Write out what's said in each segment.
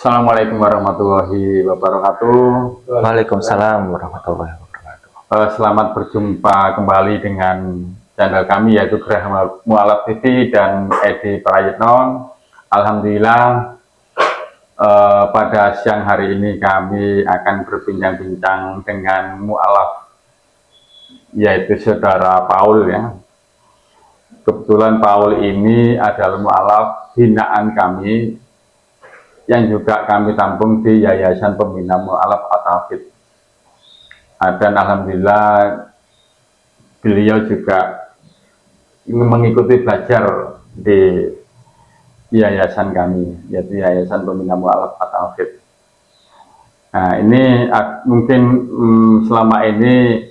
Assalamualaikum warahmatullahi wabarakatuh. Waalaikumsalam warahmatullahi wabarakatuh. Selamat berjumpa kembali dengan channel kami yaitu Gerah Mu'alaf TV dan Edi Prayitno. Alhamdulillah pada siang hari ini kami akan berbincang-bincang dengan mu'alaf yaitu saudara Paul ya. Kebetulan Paul ini adalah mu'alaf binaan kami yang juga kami tampung di Yayasan Pembina Mu'alaf At-Tauhid. Dan alhamdulillah beliau juga mengikuti belajar di yayasan kami, yaitu Yayasan Pembina Mu'alaf At-Tauhid. Nah, ini mungkin selama ini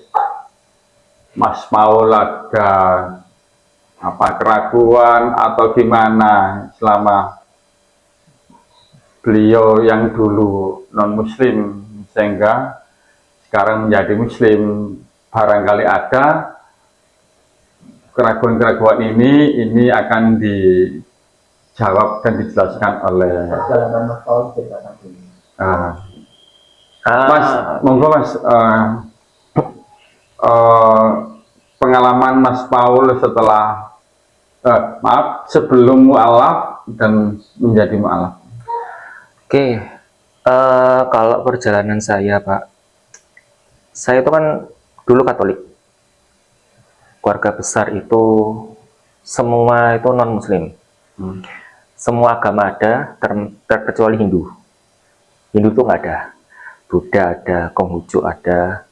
Mas Paul ada keraguan atau gimana selama beliau yang dulu non-muslim sehingga sekarang menjadi muslim, barangkali ada keraguan-keraguan ini akan dijawab dan dijelaskan oleh Mas, monggo Mas, pengalaman Mas Paul setelah sebelum mu'alaf dan menjadi mu'alaf. Oke, kalau perjalanan saya, Pak, saya itu kan dulu Katolik. Keluarga besar itu semua itu non-muslim. Semua agama ada, terkecuali Hindu. Hindu itu nggak ada. Buddha ada, Konghucu ada,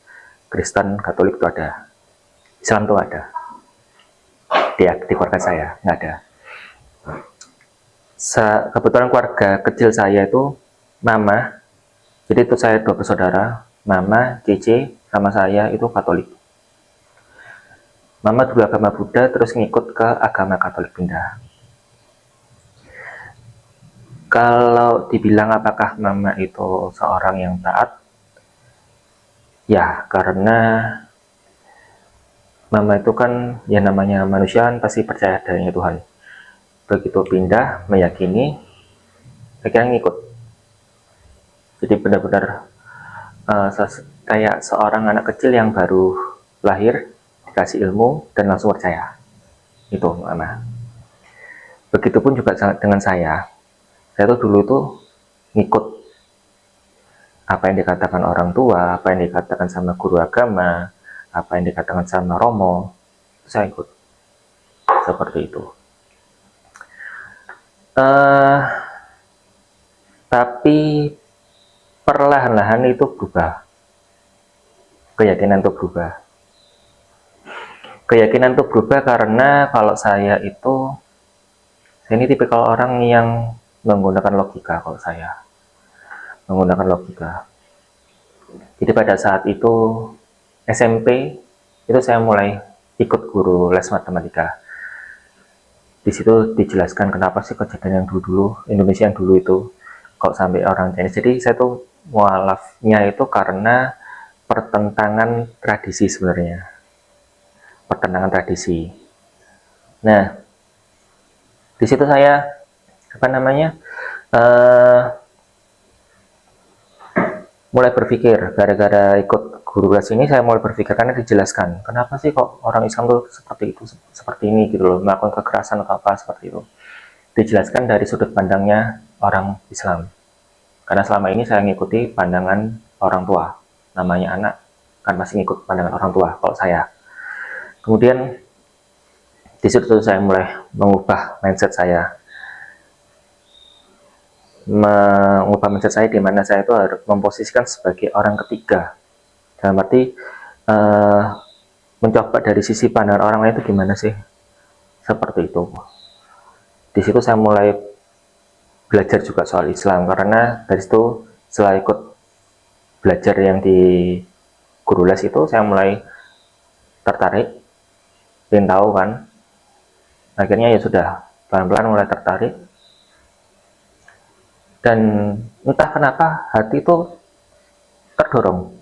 Kristen, Katolik itu ada. Islam itu ada. Di keluarga saya nggak ada. Kebetulan keluarga kecil saya itu mama, jadi itu saya 2 bersaudara, mama, Cece, sama saya itu Katolik. Mama dulu agama Buddha, terus ngikut ke agama Katolik pindah. Kalau dibilang apakah mama itu seorang yang taat, ya karena mama itu kan ya namanya manusia pasti percaya adanya Tuhan. Begitu pindah, meyakini, akhirnya ngikut. Jadi benar-benar kayak seorang anak kecil yang baru lahir, dikasih ilmu, dan langsung percaya. Itu mama. Begitupun juga dengan saya. Saya tuh dulu tuh ngikut apa yang dikatakan orang tua, apa yang dikatakan sama guru agama, apa yang dikatakan sama romo, saya ikut. Seperti itu. Tapi perlahan-lahan itu berubah, keyakinan itu berubah karena kalau saya ini tipikal orang yang menggunakan logika. Kalau saya menggunakan logika, jadi pada saat itu SMP itu saya mulai ikut guru les matematika. Di situ dijelaskan kenapa sih kejadian yang dulu Indonesia yang dulu itu kok sampai orang Chinese. Jadi saya tuh mualafnya itu karena pertentangan tradisi sebenarnya, pertentangan tradisi. Nah, di situ saya mulai berpikir, gara-gara ikut guru les ini saya mulai berpikir karena dijelaskan kenapa sih kok orang Islam tuh seperti itu, seperti ini gitu loh, melakukan kekerasan atau apa seperti itu. Dijelaskan dari sudut pandangnya orang Islam. Karena selama ini saya ngikuti pandangan orang tua, namanya anak kan masih ngikut pandangan orang tua kalau saya. Kemudian di situ saya mulai mengubah mindset saya. Di mana saya itu harus memposisikan sebagai orang ketiga. Dalam arti mencoba dari sisi pandangan orang lain itu gimana sih? Seperti itu. Di situ saya mulai belajar juga soal Islam, karena dari situ setelah ikut belajar yang di guru les itu saya mulai tertarik, ingin tahu kan. Akhirnya ya sudah pelan-pelan mulai tertarik. Dan entah kenapa hati itu terdorong.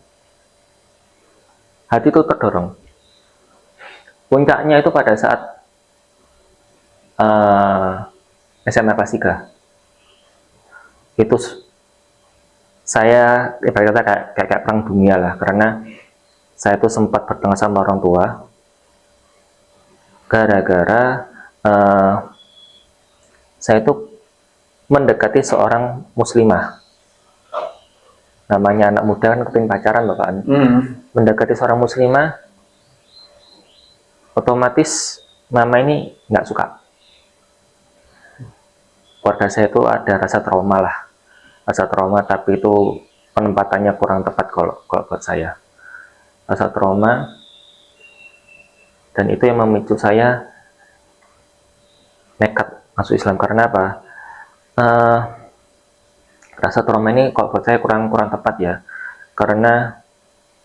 Puncaknya itu pada saat SMA kelas 3. Itu saya ibarat kata kayak perang dunia lah, karena saya tuh sempat bertengkar sama orang tua gara-gara saya tuh mendekati seorang muslimah. Namanya anak muda kan kepingin pacaran bapak. Mendekati seorang muslimah, otomatis mama ini nggak suka. Keluarga saya itu ada rasa trauma lah, rasa trauma, tapi itu penempatannya kurang tepat kalau buat saya. Rasa trauma, dan itu yang memicu saya nekat masuk Islam. Karena apa? Rasa trauma ini kalau buat saya kurang tepat ya, karena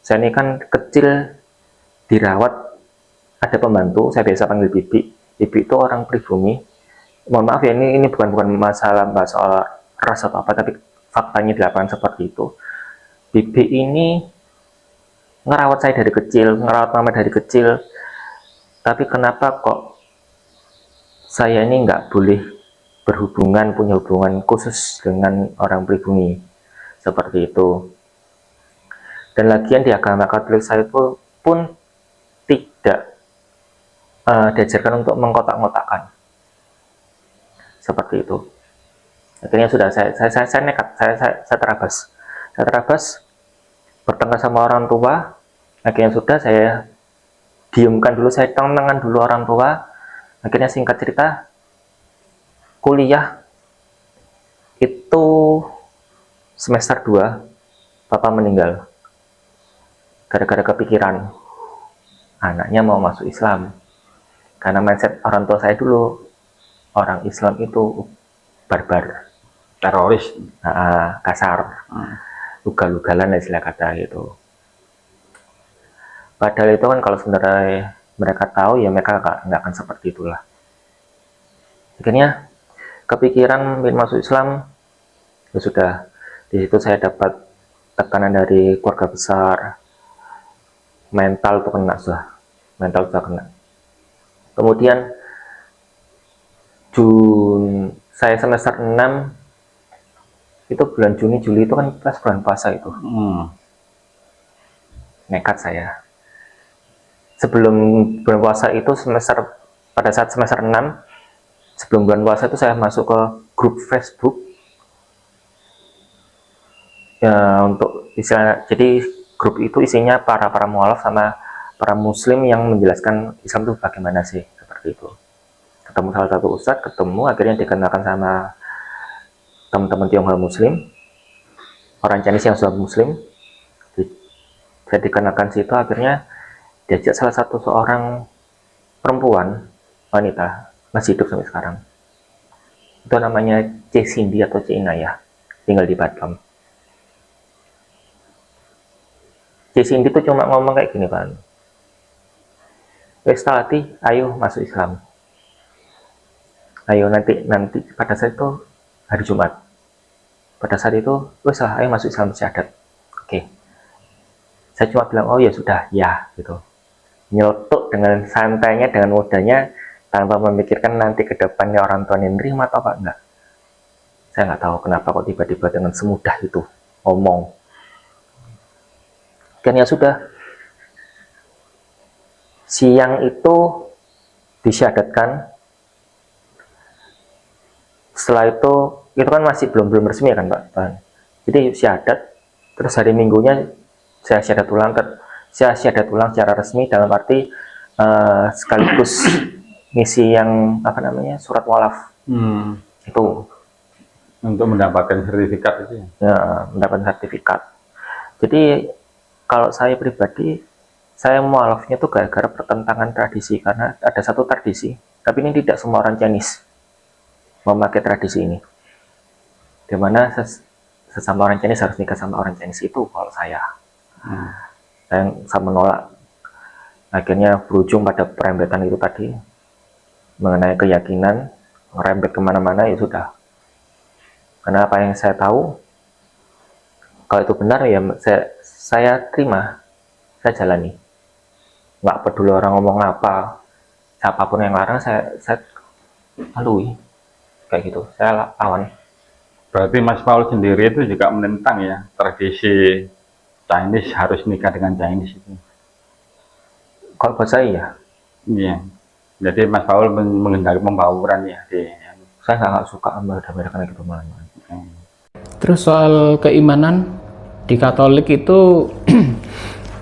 saya ini kan kecil dirawat, ada pembantu, saya biasa panggil bibi. Bibi itu orang pribumi. Mohon maaf ya, ini bukan masalah soal ras atau apa, tapi faktanya di lapangan seperti itu. Bibi ini ngerawat saya dari kecil, ngerawat mama dari kecil, tapi kenapa kok saya ini nggak boleh punya hubungan khusus dengan orang pribumi seperti itu. Dan lagian di agama Katolik saya itu pun tidak diajarkan untuk mengkotak-ngotakkan seperti itu. Akhirnya sudah saya nekat, saya terabas bertengkar sama orang tua. Akhirnya sudah saya diamkan dulu, saya tenangkan dulu orang tua. Akhirnya singkat cerita, kuliah itu semester 2 papa meninggal gara-gara kepikiran anaknya mau masuk Islam. Karena mindset orang tua saya dulu, orang Islam itu barbar, Teroris. kasar, ugal-ugalan istilah kata gitu. Padahal itu kan kalau sebenarnya mereka tahu ya mereka nggak akan seperti itulah. Akhirnya kepikiran ingin masuk Islam, ya sudah. Di situ saya dapat tekanan dari keluarga besar, mental tuh kena kena. Kemudian saya semester 6 itu bulan Juli itu kan pas bulan puasa itu. Nekat saya. Sebelum bulan puasa itu pada saat semester 6, sebelum bulan puasa itu saya masuk ke grup Facebook ya, untuk istilah, jadi grup itu isinya para mualaf sama para muslim yang menjelaskan Islam itu bagaimana sih, seperti itu. Ketemu salah satu ustadz, akhirnya dikenalkan sama teman-teman Tionghoa muslim, orang Chinese yang sudah muslim. Saya dikenalkan situ, akhirnya diajak salah satu seorang perempuan, wanita, masih hidup sampai sekarang. Itu namanya C. Cindy atau C. Inayah, tinggal di Batam. C. Cindy itu cuma ngomong kayak gini kan, wes Talati, ayo masuk Islam. Ayo nanti pada saat itu hari Jumat. Pada saat itu, wes lah, ayo masuk Islam syahadat. Oke. Saya cuma bilang, oh ya sudah, ya gitu. Nyelotok dengan santainya, dengan mudahnya, tanpa memikirkan nanti ke depannya orang tua nerima atau apa enggak. Saya nggak tahu kenapa kok tiba-tiba dengan semudah itu ngomong. Dan ya sudah, siang itu disyahadatkan. Setelah itu kan masih belum resmi kan Pak. Jadi syahadat, terus hari Minggunya saya syahadat ulang secara resmi, dalam arti sekaligus misi yang surat walaf. Itu Untuk mendapatkan sertifikat itu ya, mendapatkan sertifikat. Jadi kalau saya pribadi, saya mualafnya tuh gara-gara pertentangan tradisi, karena ada satu tradisi, tapi ini tidak semua orang Chinese memakai tradisi ini, dimana sesama orang Chinese harus nikah sama orang Chinese. Itu kalau saya menolak. Akhirnya berujung pada perempetan itu tadi, mengenai keyakinan, merembet kemana-mana. Ya sudah, karena apa yang saya tahu, kalau itu benar ya saya terima, saya jalani, nggak peduli orang ngomong apa, siapapun yang larang saya lalui, kayak gitu, saya lawan. Berarti Mas Paul sendiri itu juga menentang ya tradisi Chinese harus nikah dengan Chinese itu. Kalau buat saya ya, Iya. Jadi Mas Paul menghendaki pembawuran ya di. saya nggak suka beda-bedakan gitu malah. Terus soal keimanan di Katolik itu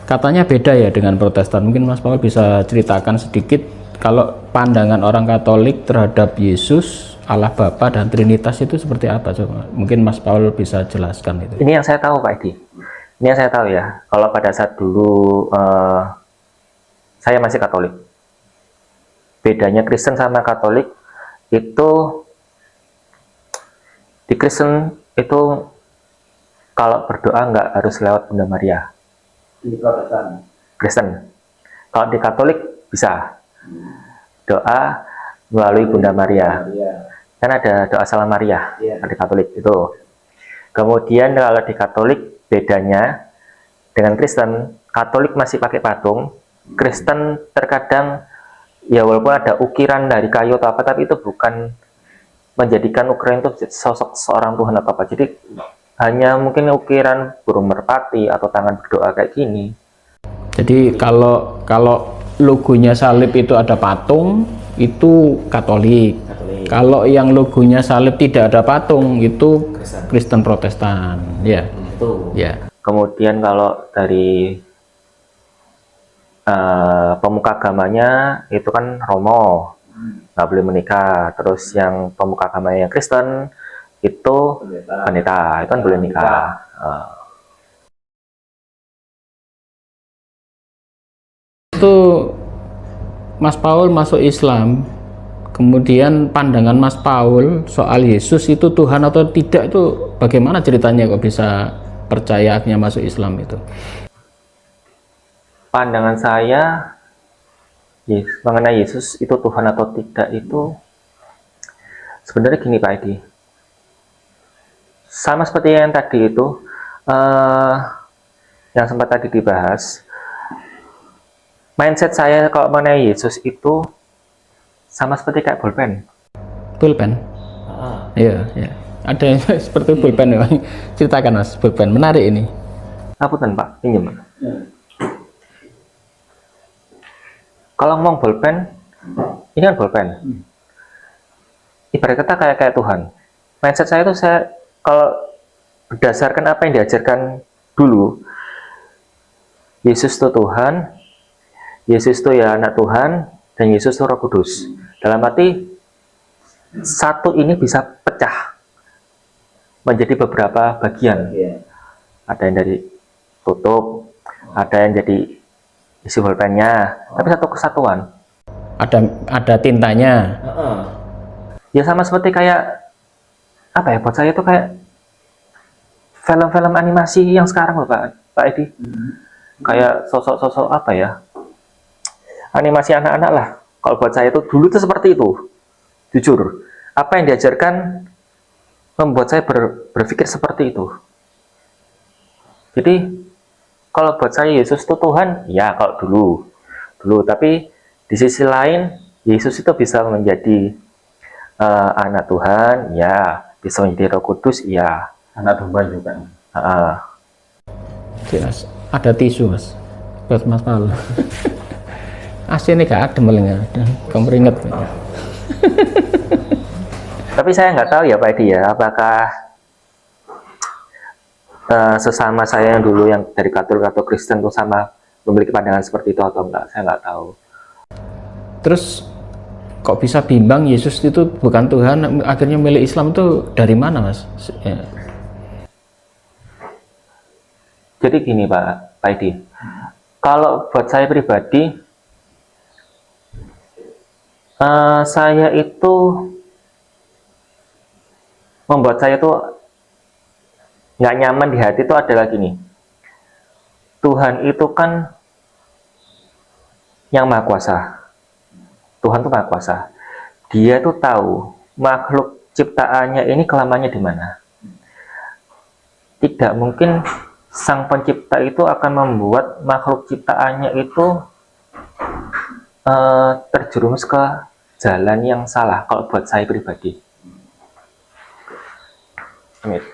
katanya beda ya dengan Protestan. Mungkin Mas Paul bisa ceritakan sedikit kalau pandangan orang Katolik terhadap Yesus, Allah Bapa dan Trinitas itu seperti apa? Coba mungkin Mas Paul bisa jelaskan itu. Ini yang saya tahu Pak Edi. Ini yang saya tahu ya. Kalau pada saat dulu saya masih Katolik. Bedanya Kristen sama Katolik itu di Kristen itu kalau berdoa nggak harus lewat Bunda Maria. Di Protestan. Kristen. Kalau di Katolik bisa doa melalui Bunda Maria. Kan ada doa Salam Maria di Katolik itu. Kemudian kalau di Katolik bedanya dengan Kristen, Katolik masih pakai patung, Kristen terkadang ya walaupun ada ukiran dari kayu atau apa, tapi itu bukan menjadikan ukiran itu sosok seorang Tuhan atau apa. Jadi hanya mungkin ukiran burung merpati atau tangan berdoa kayak gini. Jadi kalau logonya salib itu ada patung, itu Katolik. Kalau yang logonya salib tidak ada patung, itu Kristen Protestan. Ya. Ya. Kemudian kalau dari pemuka agamanya itu kan Romo, nggak boleh menikah. Terus yang pemuka agamanya yang Kristen itu pendeta, itu kan boleh nikah. Itu Mas Paul masuk Islam, kemudian pandangan Mas Paul soal Yesus itu Tuhan atau tidak itu bagaimana ceritanya kok bisa percaya akhirnya masuk Islam itu? Pandangan saya mengenai Yesus itu Tuhan atau tidak itu sebenarnya gini Pak Edi, sama seperti yang tadi itu yang sempat tadi dibahas. Mindset saya kalau mengenai Yesus itu sama seperti kayak pulpen. Pulpen? Iya, iya. Ada yang seperti pulpen ya. Ceritakan Mas, pulpen menarik ini. Ngapunten Pak, pinjam. Kalau ngomong pulpen, ini kan pulpen. Ibarat kata kayak Tuhan. Mindset saya itu saya kalau berdasarkan apa yang diajarkan dulu, Yesus itu Tuhan, Yesus itu ya anak Tuhan, dan Yesus itu Roh Kudus. Dalam arti satu ini bisa pecah menjadi beberapa bagian. Ada yang dari tutup, ada yang jadi isi pulpennya, tapi satu kesatuan. Ada tintanya. Ya sama seperti kayak apa ya, buat saya itu kayak film-film animasi yang sekarang loh Pak Edi. Kayak sosok-sosok apa ya, animasi anak-anak lah. Kalau buat saya itu dulu tuh seperti itu. Jujur, apa yang diajarkan membuat saya berpikir seperti itu. Jadi kalau buat saya Yesus itu Tuhan, ya kalau dulu. Tapi di sisi lain Yesus itu bisa menjadi anak Tuhan, ya, bisa menjadi Roh Kudus, ya. Anak domba juga. Jelas. Ada tisu Mas, buat Mas Paul. Aslinya gak ada malah, kamu inget. Tapi saya nggak tahu ya Pak Edi ya, apakah sesama saya yang dulu yang dari Katolik atau Kristen itu sama memiliki pandangan seperti itu atau enggak, saya nggak tahu. Terus kok bisa bimbang Yesus itu bukan Tuhan, akhirnya milih Islam itu dari mana Mas? Ya. Jadi gini Pak Edi, kalau buat saya pribadi, saya itu membuat saya tuh nggak nyaman di hati itu adalah gini, Tuhan itu kan yang maha kuasa. Tuhan tuh maha kuasa. Dia tuh tahu makhluk ciptaannya ini kelemahannya di mana. Tidak mungkin sang pencipta itu akan membuat makhluk ciptaannya itu terjerumus ke jalan yang salah kalau buat saya pribadi. Amit.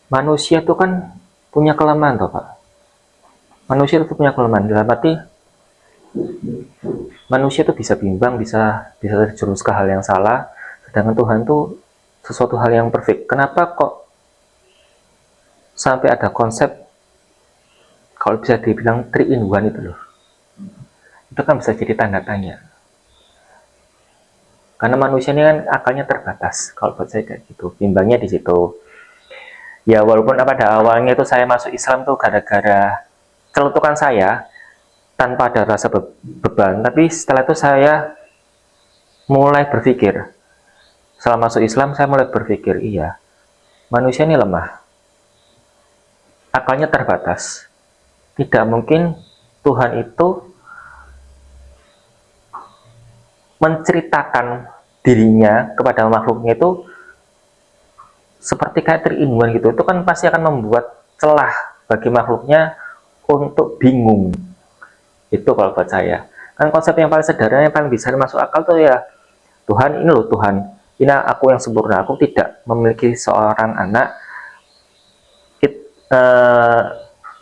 Manusia itu kan punya kelemahan toh Pak. Manusia itu punya kelemahan, dalam arti manusia itu bisa bimbang, bisa terjerumus ke hal yang salah, sedangkan Tuhan tuh sesuatu hal yang perfect. Kenapa kok sampai ada konsep, kalau bisa dibilang 3 in 1 itu loh? Itu kan bisa jadi tanda tanya. Karena manusia ini kan akalnya terbatas. Kalau buat saya kayak gitu, bimbangnya di situ. Ya walaupun pada awalnya itu saya masuk Islam tuh gara-gara celetukan saya tanpa ada rasa beban, tapi setelah itu saya mulai berpikir, setelah masuk Islam saya mulai berpikir, iya, manusia ini lemah, akalnya terbatas, tidak mungkin Tuhan itu menceritakan dirinya kepada makhluknya itu seperti kayak 3 in 1 gitu. Itu kan pasti akan membuat celah bagi makhluknya untuk bingung. Itu kalau buat saya kan konsep yang paling sederhana, yang paling bisa masuk akal tuh ya, Tuhan ini loh, Tuhan ini aku yang sempurna, aku tidak memiliki seorang anak,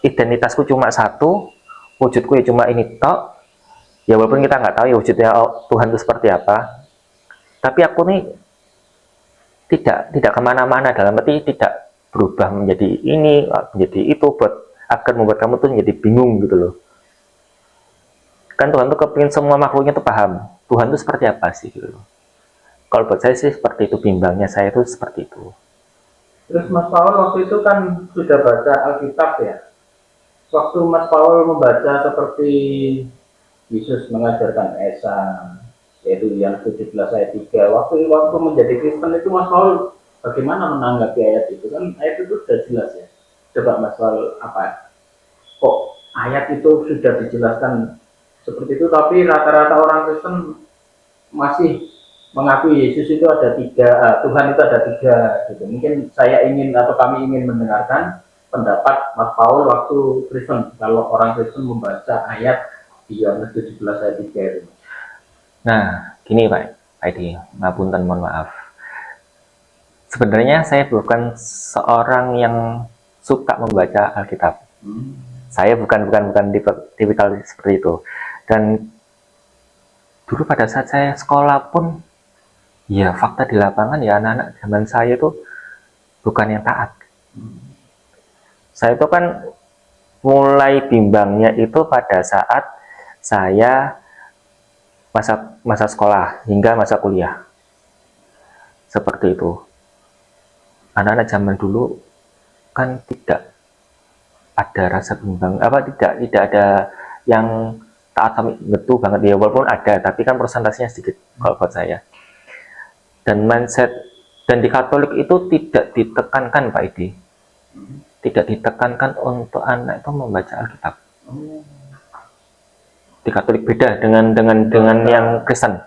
identitasku cuma satu, wujudku ya cuma ini tok. Ya walaupun kita nggak tahu ya wujudnya Tuhan itu seperti apa, tapi aku nih tidak kemana-mana, dalam arti tidak berubah menjadi ini, menjadi itu, agar membuat kamu tuh menjadi bingung gitu loh. Kan Tuhan tuh kepingin semua makhluknya tuh paham Tuhan tuh seperti apa sih gitu loh. Kalau buat saya sih seperti itu, bimbangnya saya tuh seperti itu. Terus Mas Paul waktu itu kan sudah baca Alkitab ya. Waktu Mas Paul membaca seperti Yesus mengajarkan Esa, yaitu yang 17 ayat 3. Waktu menjadi Kristen itu Mas Paul bagaimana menanggapi ayat itu? Kan ayat itu sudah jelas ya. Coba Mas Paul kok ayat itu sudah dijelaskan seperti itu, tapi rata-rata orang Kristen masih mengakui Yesus itu ada 3, Tuhan itu ada 3 gitu. Mungkin saya ingin atau kami ingin mendengarkan pendapat Mas Paul waktu Kristen, kalau orang Kristen membaca ayat di Yohanes 17 ayat 3 itu. Nah, gini Pak Edi, ngapunten, mohon maaf. Sebenarnya saya bukan seorang yang suka membaca Alkitab. Saya bukan tipikal seperti itu. Dan dulu pada saat saya sekolah pun, ya fakta di lapangan ya anak-anak zaman saya itu bukan yang taat. Saya itu kan mulai bimbangnya itu pada saat saya masa sekolah hingga masa kuliah. Seperti itu. Anak-anak zaman dulu kan tidak ada rasa bimbang, tidak ada yang taat sampai betul banget ya, walaupun ada, tapi kan persentasenya sedikit kalau buat saya. Dan mindset dan di Katolik itu tidak ditekankan Pak Edi, tidak ditekankan untuk anak itu membaca Alkitab. Di Katolik beda dengan yang Kristen.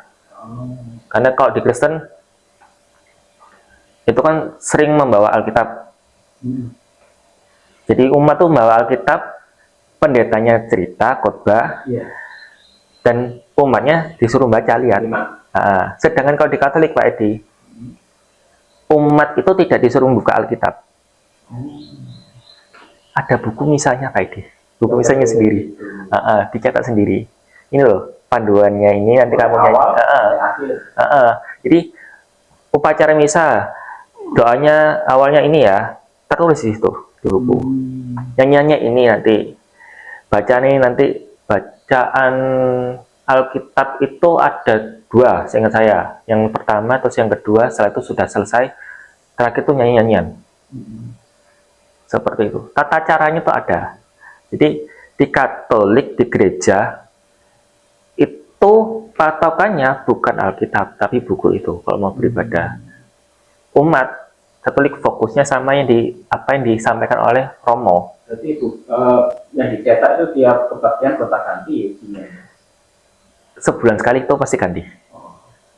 Karena kalau di Kristen itu kan sering membawa Alkitab. Jadi umat tuh membawa Alkitab, pendetanya cerita, khotbah, dan umatnya disuruh baca, lihat. Sedangkan kalau di Katolik Pak Edi, umat itu tidak disuruh membuka Alkitab. Ada buku misalnya Pak Edi, buku misalnya sendiri, dicetak sendiri. Ini loh panduannya, ini nanti kamu nyanyi. Jadi upacara misa, doanya awalnya ini ya, tertulis di situ di buku. Nyanyiannya ini nanti, bacaan ini nanti, bacaan Alkitab itu ada 2, seingat saya. Yang pertama terus yang kedua, setelah itu sudah selesai, terakhir itu nyanyi-nyanyian. Seperti itu. Tata caranya itu ada. Jadi di Katolik, di gereja itu patokannya bukan Alkitab, tapi buku itu kalau mau beribadah. Umat Katolik fokusnya sama apa yang disampaikan oleh Romo. Berarti itu yang dicetak itu tiap kebaktian kota ganti isinya. Sebulan sekali itu pasti ganti.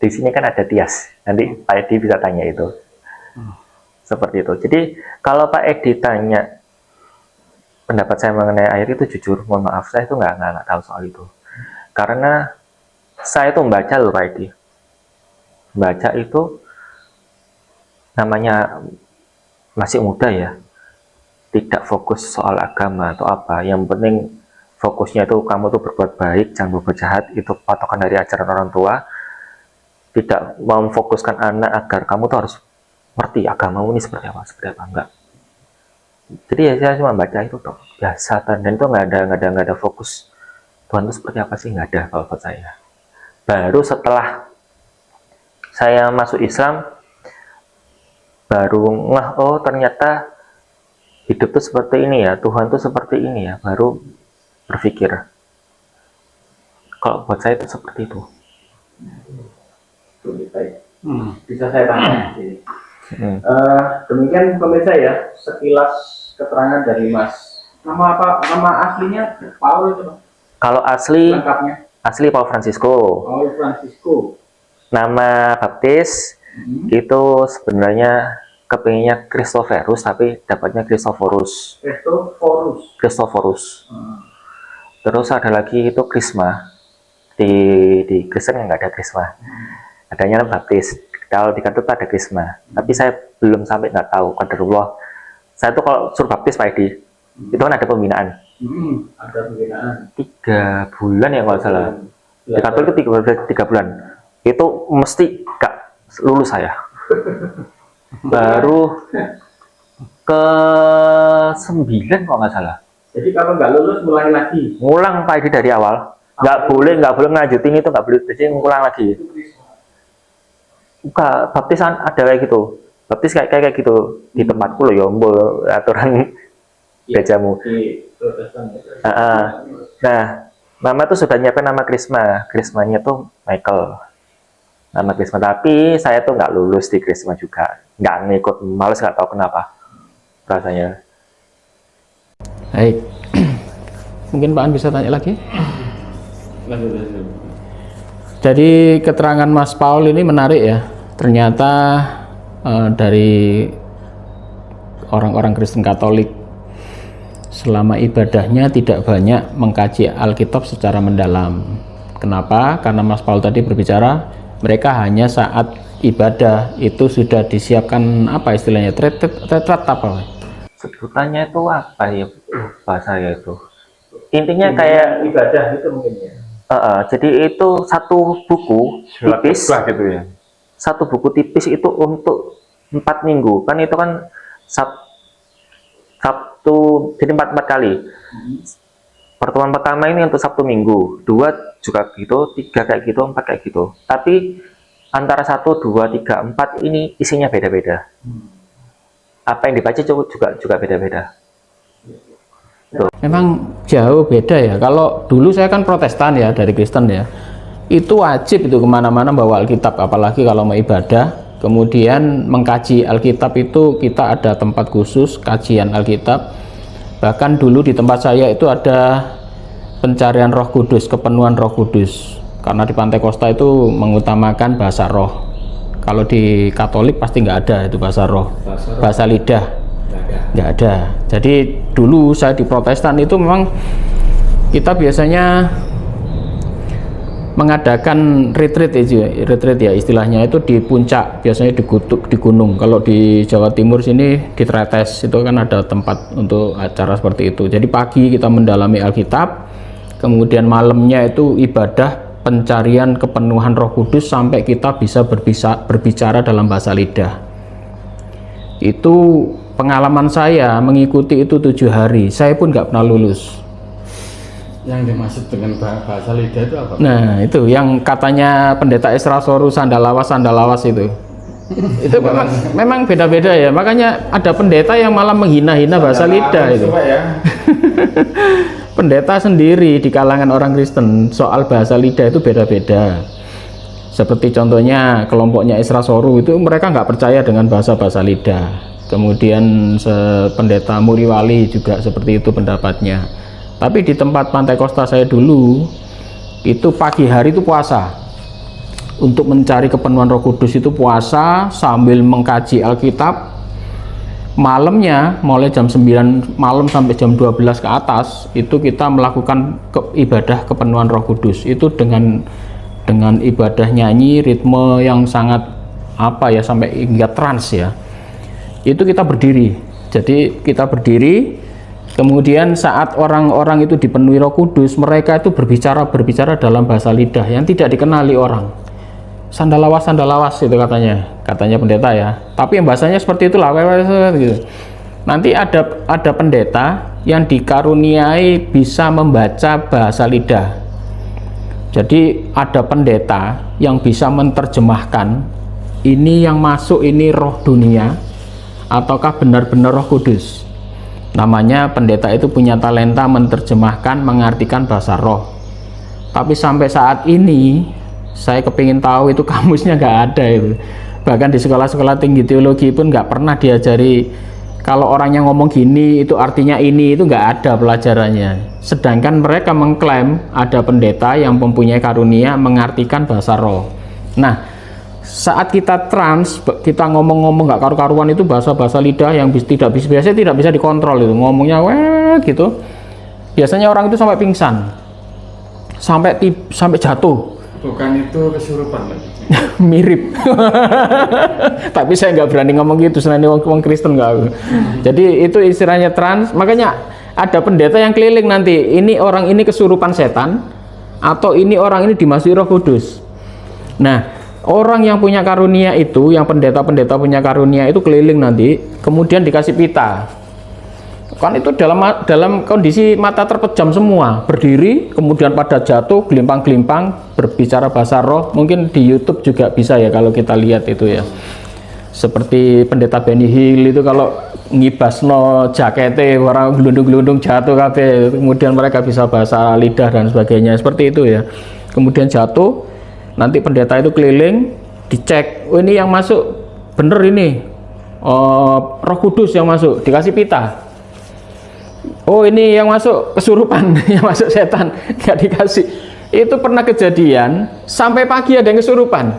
Di sini kan ada Tias. Nanti Pak Edi bisa tanya itu. Seperti itu. Jadi kalau Pak Edi tanya pendapat saya mengenai air itu, jujur mohon maaf, saya itu nggak tahu soal itu. Karena saya itu membaca loh Pak Edi. Baca itu namanya masih muda ya, tidak fokus soal agama atau apa, yang penting fokusnya itu kamu tuh berbuat baik, jangan berbuat jahat, itu patokan dari ajaran orang tua. Tidak memfokuskan anak agar kamu tuh harus ngerti agamamu ini seperti apa, enggak. Jadi ya saya cuma baca itu tuh biasa, dan itu nggak ada fokus Tuhan itu seperti apa sih, nggak ada kalau buat saya. Baru setelah saya masuk Islam, baru ngeh, oh ternyata hidup tuh seperti ini ya, Tuhan tuh seperti ini ya, baru berpikir. Kalau buat saya itu seperti itu. Bisa saya tanya sini. Demikian pemirsa ya, sekilas keterangan dari Mas. Nama aslinya Paul itu, Pak? Kalau asli, Lengkapnya asli Paul Francisco. Paul Francisco. Nama baptis itu sebenarnya kepinginnya Christophorus, tapi dapatnya Christophorus. Christophorus. Terus ada lagi itu Krisma. Di Kristen nggak ada Krisma. Adanya baptis. Kalau di kartu ada Krisma. Tapi saya belum sampai, nggak tahu qadarullah. Saya tuh kalau suruh baptis Pak Edi, itu kan ada pembinaan. Ada pembinaan 3 bulan ya kalau salah. Di kartu itu 3 bulan. Itu mesti nggak lulus saya. Baru ke 9 kalau nggak salah. Jadi kalau nggak lulus mulai lagi. Ngulang Pak Edi dari awal. Nggak boleh ngajutin itu, nggak boleh. Jadi ngulang lagi. Bukan, baptisan ada kayak gitu. Baptis kayak gitu di tempatku loh ya, aturan gerejamu. Di Protestan. Nah, mama tuh sudah nyiapin nama Krisma. Krismanya tuh Michael. Nama Krisma, tapi saya tuh nggak lulus di Krisma juga. Nggak ngikut, males, nggak tahu kenapa rasanya. Baik. Mungkin Pak An bisa tanya lagi? Jadi keterangan Mas Paul ini menarik ya. Ternyata dari orang-orang Kristen Katolik selama ibadahnya tidak banyak mengkaji Alkitab secara mendalam. Kenapa? Karena Mas Paul tadi berbicara mereka hanya saat ibadah itu sudah disiapkan apa istilahnya, retret apa? Sebutannya itu apa ya, bahasa saya itu. Intinya kayak ibadah itu mungkin ya. Jadi itu satu buku tipis gitu ya. Satu buku tipis itu untuk 4 minggu. Kan itu kan Sabtu, jadi 4 kali. Pertemuan pertama ini untuk Sabtu Minggu, 2 juga gitu, 3 kayak gitu, 4 kayak gitu. Tapi antara 1, 2, 3, 4 ini isinya beda-beda. Apa yang dibaca juga beda-beda. Memang jauh beda ya. Kalau dulu saya kan Protestan ya, dari Kristen ya, itu wajib itu kemana-mana bawa Alkitab, apalagi kalau mau ibadah. Kemudian mengkaji Alkitab itu kita ada tempat khusus kajian Alkitab. Bahkan dulu di tempat saya itu ada pencarian Roh Kudus, kepenuhan Roh Kudus. Karena di Pantai Kosta itu mengutamakan bahasa roh. Kalau di Katolik pasti nggak ada itu bahasa roh, bahasa lidah. Nggak ada. Jadi dulu saya di Protestan itu memang kita biasanya mengadakan retreat ya istilahnya, itu di puncak, biasanya di gunung. Kalau di Jawa Timur sini di Tretes itu kan ada tempat untuk acara seperti itu. Jadi pagi kita mendalami Alkitab, kemudian malamnya itu ibadah pencarian kepenuhan Roh Kudus sampai kita bisa berbicara dalam bahasa lidah. Itu pengalaman saya mengikuti itu 7 hari, saya pun nggak pernah lulus. Yang dimaksud dengan bahasa lidah itu apa? Nah itu yang katanya pendeta Esrasorus sandalawas itu. Itu memang beda-beda ya, makanya ada pendeta yang malah menghina-hina bahasa lidah itu. Pendeta sendiri di kalangan orang Kristen soal bahasa lidah itu beda-beda. Seperti contohnya kelompoknya Esrasoru itu mereka nggak percaya dengan bahasa lidah. Kemudian pendeta Muriwali juga seperti itu pendapatnya. Tapi di tempat Pantai Kosta saya dulu itu pagi hari itu puasa. Untuk mencari kepenuhan Roh Kudus itu puasa sambil mengkaji Alkitab. Malamnya mulai jam 9 malam sampai jam 12 ke atas itu kita melakukan ibadah kepenuhan Roh Kudus. Itu dengan ibadah nyanyi, ritme yang sangat apa ya, sampai hingga trans ya. itu kita berdiri. Jadi kita berdiri, kemudian saat orang-orang itu dipenuhi Roh Kudus, mereka itu berbicara dalam bahasa lidah yang tidak dikenali orang. Sandalawas itu katanya pendeta ya. Tapi yang bahasanya seperti itulah gitu. Nanti ada pendeta yang dikaruniai bisa membaca bahasa lidah. Jadi ada pendeta yang bisa menerjemahkan ini yang masuk ini roh dunia ataukah benar-benar Roh Kudus. Namanya pendeta itu punya talenta menerjemahkan, mengartikan bahasa roh. Tapi sampai saat ini saya kepingin tahu itu kamusnya nggak ada itu. Bahkan di sekolah-sekolah tinggi teologi pun nggak pernah diajari kalau orang yang ngomong gini itu artinya ini, itu nggak ada pelajarannya. Sedangkan mereka mengklaim ada pendeta yang mempunyai karunia mengartikan bahasa roh. Nah, saat kita trans, kita ngomong-ngomong nggak karu-karuan itu bahasa-bahasa lidah yang biasanya tidak bisa dikontrol itu, ngomongnya wah gitu. Biasanya orang itu sampai pingsan, sampai jatuh. Bukan itu kesurupan lagi. Mirip. Tapi saya nggak berani ngomong gitu, selain orang Kristen nggak aku. Jadi itu istilahnya trans. Makanya ada pendeta yang keliling nanti, ini orang ini kesurupan setan atau ini orang ini dimasuki Roh Kudus. Nah, orang yang punya karunia itu, yang pendeta-pendeta punya karunia itu keliling nanti, kemudian dikasih pita. Kan itu dalam kondisi mata terpejam semua, berdiri, kemudian pada jatuh, gelimpang-gelimpang, berbicara bahasa roh. Mungkin di YouTube juga bisa ya kalau kita lihat itu ya. Seperti pendeta Benny Hill itu kalau ngibasno jakete, orang gelundung-gelundung jatuh kabeh, kemudian mereka bisa bahasa lidah dan sebagainya, seperti itu ya. Kemudian jatuh, nanti pendeta itu keliling, dicek, oh ini yang masuk bener ini, Roh Kudus yang masuk, dikasih pita. Oh ini yang masuk kesurupan, yang masuk setan, nggak dikasih. Itu pernah kejadian, sampai pagi ada yang kesurupan.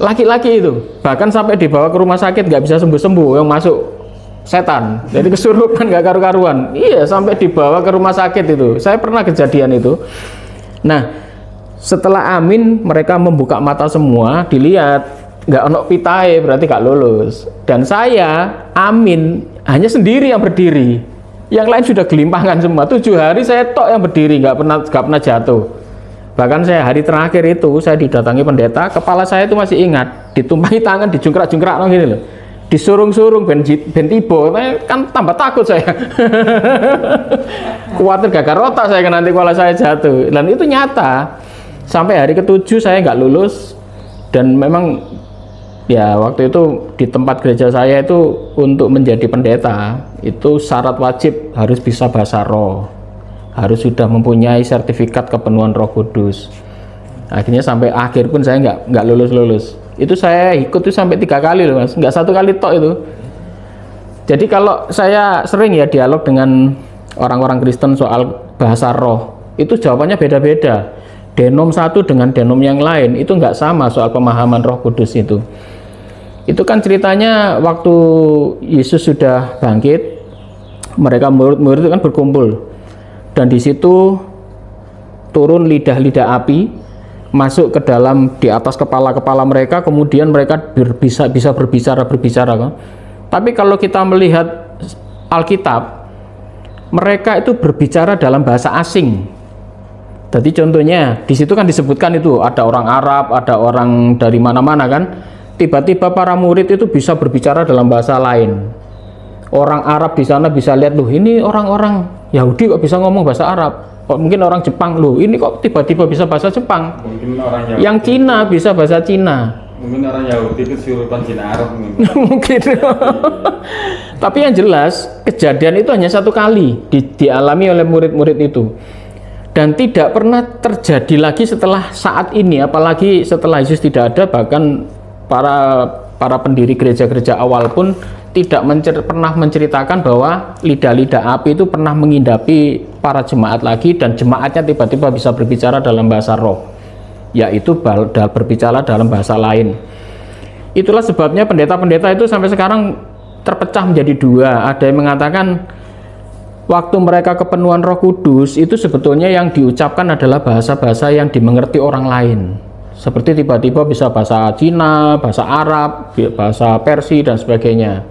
Laki-laki itu, bahkan sampai dibawa ke rumah sakit nggak bisa sembuh-sembuh, yang masuk setan. Jadi kesurupan nggak karu-karuan. Iya, sampai dibawa ke rumah sakit itu. Saya pernah kejadian itu. Nah, setelah amin, mereka membuka mata semua, dilihat nggak ono pitae, berarti nggak lulus. Dan saya amin hanya sendiri yang berdiri, yang lain sudah gelimpangan semua. 7 hari saya tok yang berdiri, nggak pernah jatuh. Bahkan saya hari terakhir itu saya didatangi pendeta, kepala saya itu masih ingat, ditumpangi tangan, dijungkrak-jungkrak gini loh, disurung-surung ben tiba, kan tambah takut saya. Khawatir gagal otak saya nanti kepala saya jatuh. Dan itu nyata. Sampai hari ke-7 saya nggak lulus, dan memang ya waktu itu di tempat gereja saya itu untuk menjadi pendeta itu syarat wajib harus bisa bahasa roh, harus sudah mempunyai sertifikat kepenuhan Roh Kudus. Akhirnya sampai akhir pun saya nggak lulus. Itu saya ikut tuh sampai 3 kali loh mas, nggak 1 kali tok itu. Jadi kalau saya sering ya dialog dengan orang-orang Kristen soal bahasa roh, itu jawabannya beda-beda. Denom satu dengan denom yang lain itu nggak sama soal pemahaman Roh Kudus itu. Itu kan ceritanya waktu Yesus sudah bangkit, mereka murid-murid itu kan berkumpul, dan di situ turun lidah-lidah api masuk ke dalam di atas kepala-kepala mereka, kemudian mereka bisa berbicara kan. Tapi kalau kita melihat Alkitab, mereka itu berbicara dalam bahasa asing. Jadi contohnya di situ kan disebutkan itu ada orang Arab, ada orang dari mana-mana kan. Tiba-tiba para murid itu bisa berbicara dalam bahasa lain. Orang Arab di sana bisa lihat, loh ini orang-orang Yahudi kok bisa ngomong bahasa Arab. Kok mungkin orang Jepang, loh ini kok tiba-tiba bisa bahasa Jepang. Mungkin orang Yahudi. Yang Cina bisa bahasa Cina. Mungkin orang Yahudi kesurupan Cina Arab mungkin. Mungkin. Tapi yang jelas kejadian itu hanya 1 kali dialami oleh murid-murid itu. Dan tidak pernah terjadi lagi setelah saat ini, apalagi setelah Yesus tidak ada. Bahkan para pendiri gereja-gereja awal pun tidak pernah menceritakan bahwa lidah-lidah api itu pernah mengindapi para jemaat lagi, dan jemaatnya tiba-tiba bisa berbicara dalam bahasa roh, yaitu berbicara dalam bahasa lain. Itulah sebabnya pendeta-pendeta itu sampai sekarang terpecah menjadi 2. Ada yang mengatakan waktu mereka kepenuhan Roh Kudus itu sebetulnya yang diucapkan adalah bahasa-bahasa yang dimengerti orang lain. seperti tiba-tiba bisa bahasa Cina, bahasa Arab, bahasa Persia dan sebagainya.